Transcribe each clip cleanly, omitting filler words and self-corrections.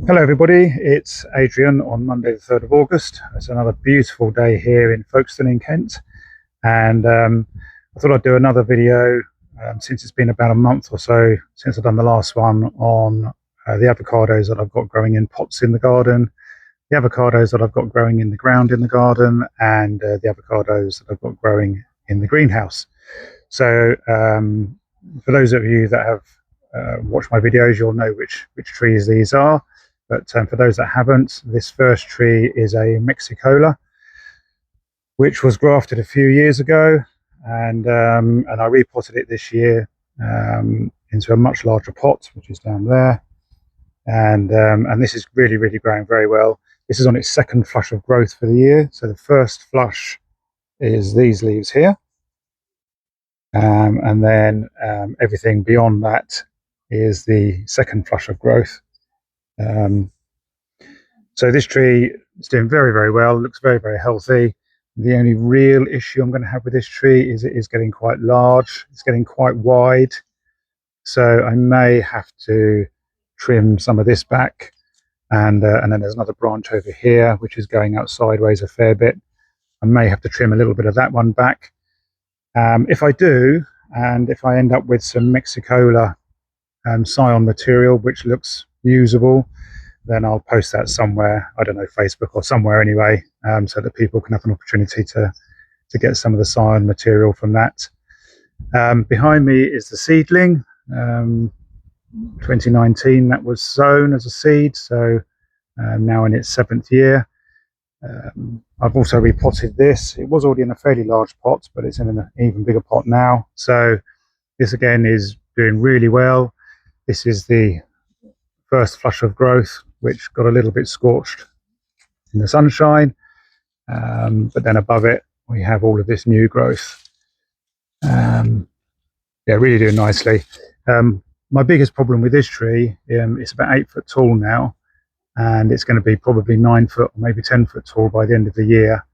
Hello everybody, it's Adrian on Monday the 3rd of August. It's another beautiful day here in Folkestone in Kent, and I thought I'd do another video since it's been about a month or so since I've done the last one on the avocados that I've got growing in pots in the garden, the avocados that I've got growing in the ground in the garden, and the avocados that I've got growing in the greenhouse. So for those of you that have watched my videos, you'll know which trees these are. But for those that haven't, this first tree is a Mexicola, which was grafted a few years ago, and I repotted it this year into a much larger pot, which is down there, and this is really growing very well. This is on its second flush of growth for the year. So the first flush is these leaves here, and then everything beyond that is the second flush of growth. So this tree is doing very well. It looks very healthy. The only real issue I'm going to have with this tree is it is getting quite large. It's getting quite wide. So I may have to trim some of this back. And then there's another branch over here, which is going out sideways a fair bit. I may have to trim a little bit of that one back. If I do, and if I end up with some Mexicola scion material, which looks usable, then I'll post that somewhere, I don't know, Facebook or somewhere anyway, so that people can have an opportunity to get some of the scion material from that. Behind me is the seedling. 2019 that was sown as a seed, so now in its 7th year. I've also repotted this. It was already in a fairly large pot, but it's in an even bigger pot now. So this again is doing really well. This is the first flush of growth, which got a little bit scorched in the sunshine, but then above it we have all of this new growth. Yeah, really doing nicely. My biggest problem with this tree, it's about 8 foot tall now, and it's going to be probably 9 foot or maybe 10 foot tall by the end of the year.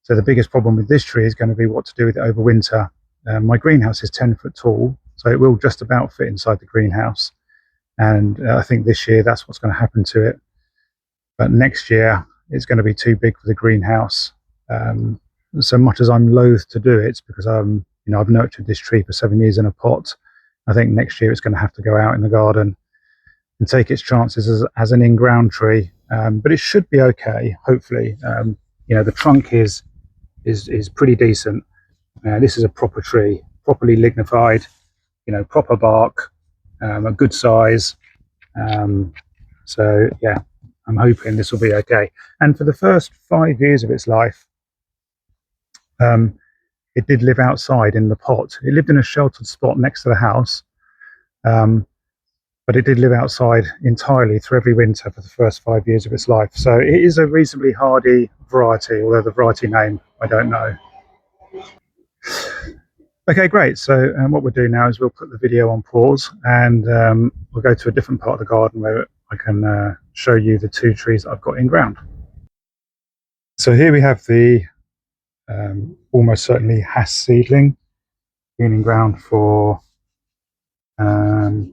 So the biggest problem with this tree is going to be what to do with it over winter. My greenhouse is 10 foot tall, so it will just about fit inside the greenhouse. And I think this year that's what's going to happen to it. But next year it's going to be too big for the greenhouse. So much as I'm loath to do it, because I've nurtured this tree for 7 years in a pot, I think next year it's going to have to go out in the garden and take its chances as an in-ground tree. But it should be okay, hopefully. The trunk is pretty decent. This is a proper tree, properly lignified, proper bark. A good size, so yeah, I'm hoping this will be okay. And for the first 5 years of its life, it did live outside in the pot. It lived in a sheltered spot next to the house, but it did live outside entirely through every winter for the first 5 years of its life. So it is a reasonably hardy variety, although the variety name I don't know. Okay, great. So what we'll do now is we'll put the video on pause, and we'll go to a different part of the garden where I can show you the 2 trees that I've got in ground. So here we have the almost certainly Hass seedling, been in ground for 2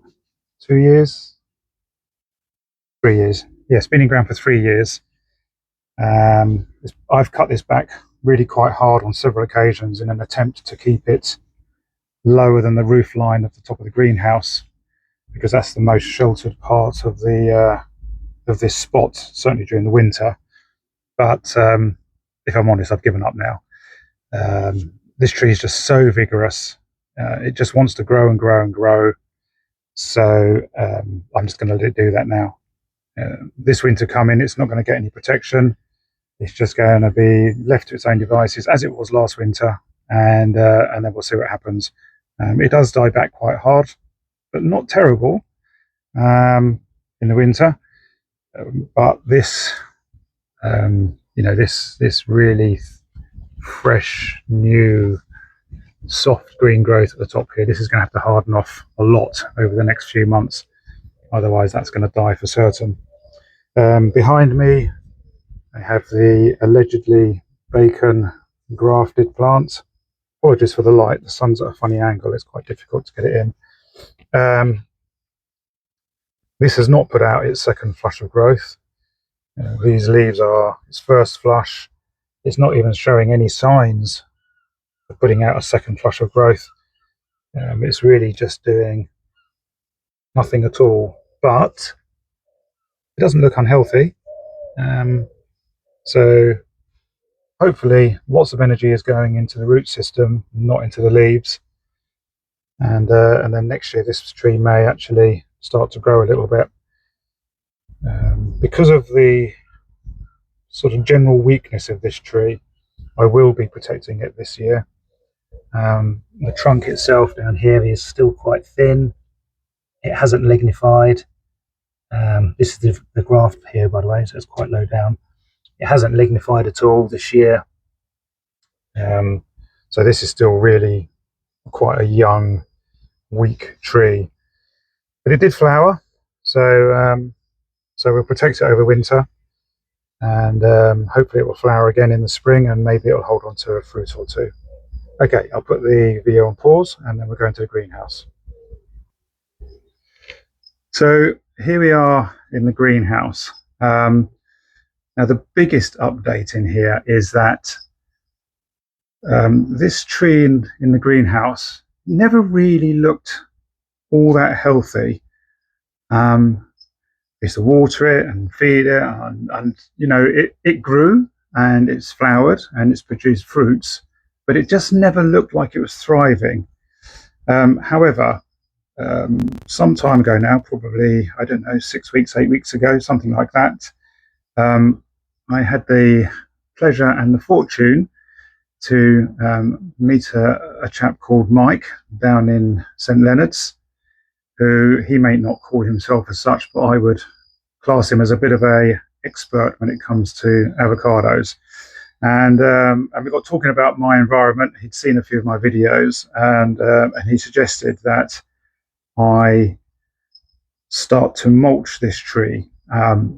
years, 3 years. Yes, been in ground for 3 years. I've cut this back really quite hard on several occasions in an attempt to keep it lower than the roof line of the top of the greenhouse, because that's the most sheltered part of this spot, certainly during the winter. But if I'm honest, I've given up now. This tree is just so vigorous. It just wants to grow and grow. So I'm just going to let it do that now. This winter coming, it's not going to get any protection. It's just going to be left to its own devices, as it was last winter, and then we'll see what happens. It does die back quite hard, but not terrible in the winter. But this, this really fresh, new, soft green growth at the top here, this is going to have to harden off a lot over the next few months. Otherwise, that's going to die for certain. Behind me, I have the allegedly bacon grafted plant. Apologies for the light, the sun's at a funny angle, it's quite difficult to get it in. This has not put out its second flush of growth. These leaves are its first flush. It's not even showing any signs of putting out a second flush of growth. It's really just doing nothing at all, but it doesn't look unhealthy. So hopefully lots of energy is going into the root system, not into the leaves. And then next year this tree may actually start to grow a little bit. Because of the sort of general weakness of this tree, I will be protecting it this year. The trunk itself down here is still quite thin. It hasn't lignified. This is the graft here, by the way, so it's quite low down. It hasn't lignified at all this year. So this is still really quite a young, weak tree. But it did flower, so we'll protect it over winter, and hopefully it will flower again in the spring, and maybe it'll hold on to a fruit or two. Okay, I'll put the video on pause, and then we're going to the greenhouse. So here we are in the greenhouse. Now the biggest update in here is that this tree in the greenhouse never really looked all that healthy. Used to water it and feed it, and you know, it grew and it's flowered and it's produced fruits, but it just never looked like it was thriving. However, some time ago now, probably, I don't know, 6 weeks, 8 weeks ago, something like that, I had the pleasure and the fortune to meet a chap called Mike down in St Leonard's, who he may not call himself as such, but I would class him as a bit of a expert when it comes to avocados. And we got talking about my environment. He'd seen a few of my videos, and he suggested that I start to mulch this tree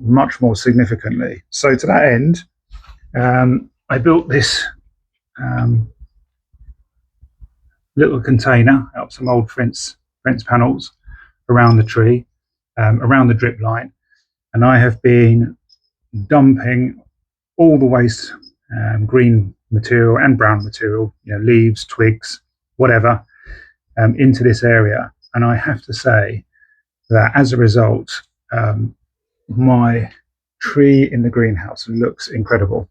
much more significantly. So to that end, I built this little container out of some old fence panels around the tree, around the drip line, and I have been dumping all the waste, green material and brown material, you know, leaves, twigs, whatever, into this area. And I have to say that as a result, my tree in the greenhouse looks incredible.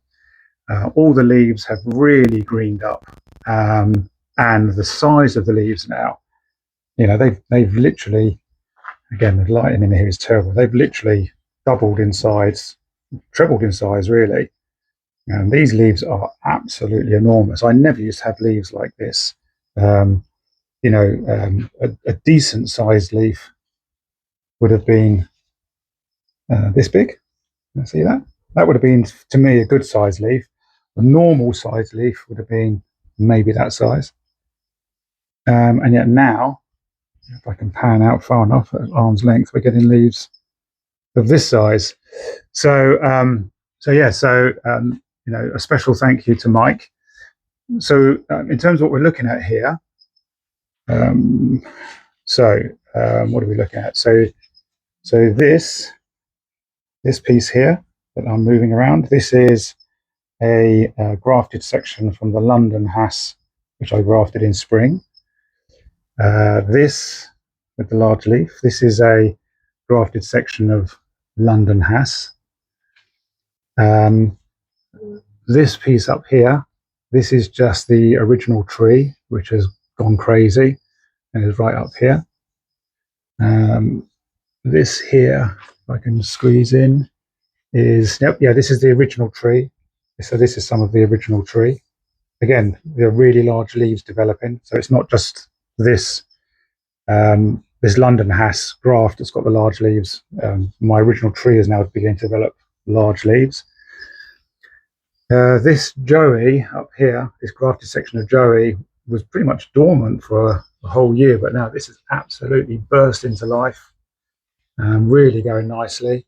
All the leaves have really greened up, and the size of the leaves now, you know, they've literally, again, the lighting in here is terrible. They've literally doubled in size, trebled in size, really. And these leaves are absolutely enormous. I never used to have leaves like this. You know, a decent sized leaf would have been this big. You see that? That would have been, to me, a good sized leaf. A normal sized leaf would have been maybe that size. And yet now, if I can pan out far enough at arm's length, we're getting leaves of this size. So, you know, a special thank you to Mike. So, in terms of what we're looking at here, what are we looking at? So this piece here that I'm moving around, this is a grafted section from the London Hass, which I grafted in spring. This, with the large leaf, this is a grafted section of London Hass. This piece up here, this is just the original tree, which has gone crazy and is right up here. This here, if I can squeeze in, is, this is the original tree. So this is some of the original tree. Again, there are really large leaves developing. So it's not just this this London Hass graft that's got the large leaves. My original tree is now beginning to develop large leaves. This Joey up here, this grafted section of Joey, was pretty much dormant for a whole year, but now this has absolutely burst into life, really going nicely.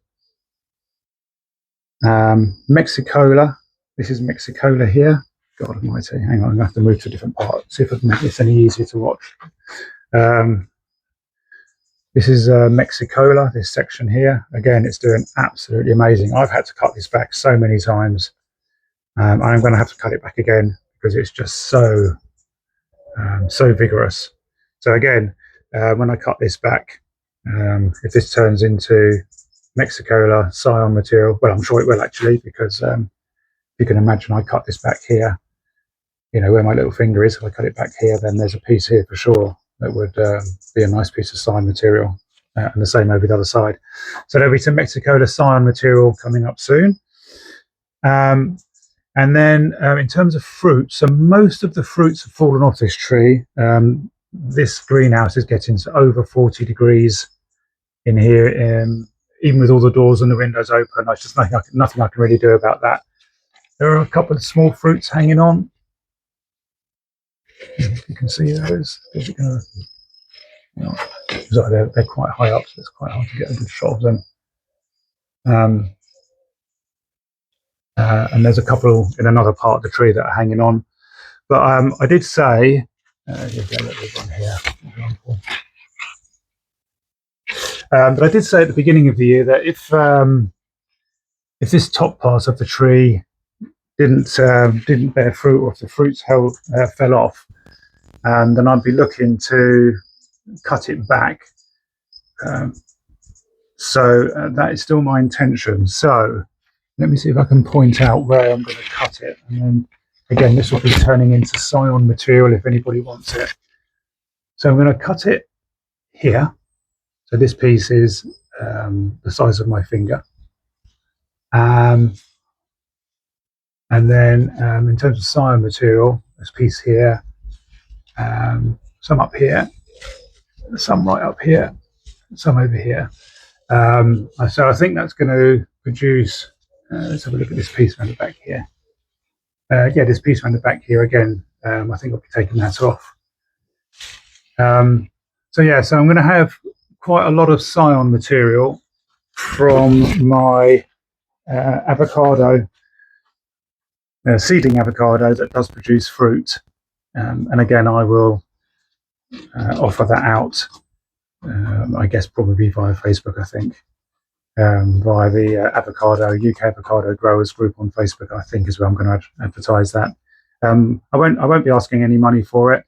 Mexicola, this is Mexicola here. God almighty, hang on, I'm going to have to move to a different part, see if I can make this any easier to watch. This is Mexicola, this section here. Again, it's doing absolutely amazing. I've had to cut this back so many times. I'm going to have to cut it back again because it's just so vigorous. So again, when I cut this back, if this turns into Mexicola scion material, well, I'm sure it will actually, because you can imagine I cut this back here, where my little finger is. If I cut it back here, then there's a piece here for sure that would be a nice piece of scion material, and the same over the other side. So there'll be some Mexicola scion material coming up soon. And then in terms of fruit, so most of the fruits have fallen off this tree. This greenhouse is getting to over 40 degrees in here, even with all the doors and the windows open. There's just nothing I can really do about that. There are a couple of small fruits hanging on. You can see those. They're quite high up, so it's quite hard to get a good shot of them. And there's a couple in another part of the tree that are hanging on. But I did say, but I did say at the beginning of the year that if this top part of the tree didn't bear fruit, or if the fruits fell off, then I'd be looking to cut it back. So that is still my intention. So let me see if I can point out where I'm going to cut it. And then again, this will be turning into scion material if anybody wants it. So I'm going to cut it here. So this piece is the size of my finger. And then in terms of scion material, this piece here, some up here, some right up here, some over here. So I think that's going to produce, let's have a look at this piece around the back here. Yeah, this piece around the back here again, I think I'll be taking that off. So I'm going to have quite a lot of scion material from my avocado, seedling avocado that does produce fruit. And again, I will offer that out, I guess probably via Facebook, I think. Via the UK Avocado Growers group on Facebook, I think is where I'm going to advertise that. I won't be asking any money for it.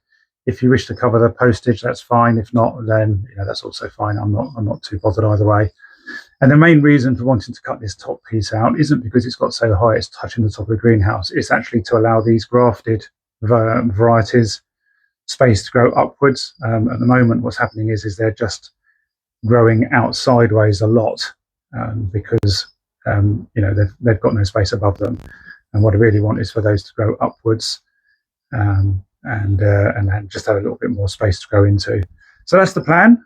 If you wish to cover the postage, that's fine. If not, then that's also fine. I'm not too bothered either way. And the main reason for wanting to cut this top piece out isn't because it's got so high it's touching the top of the greenhouse. It's actually to allow these grafted varieties space to grow upwards. At the moment, what's happening is they're just growing out sideways a lot. Because they've got no space above them, and what I really want is for those to grow upwards, and then just have a little bit more space to grow into. So that's the plan.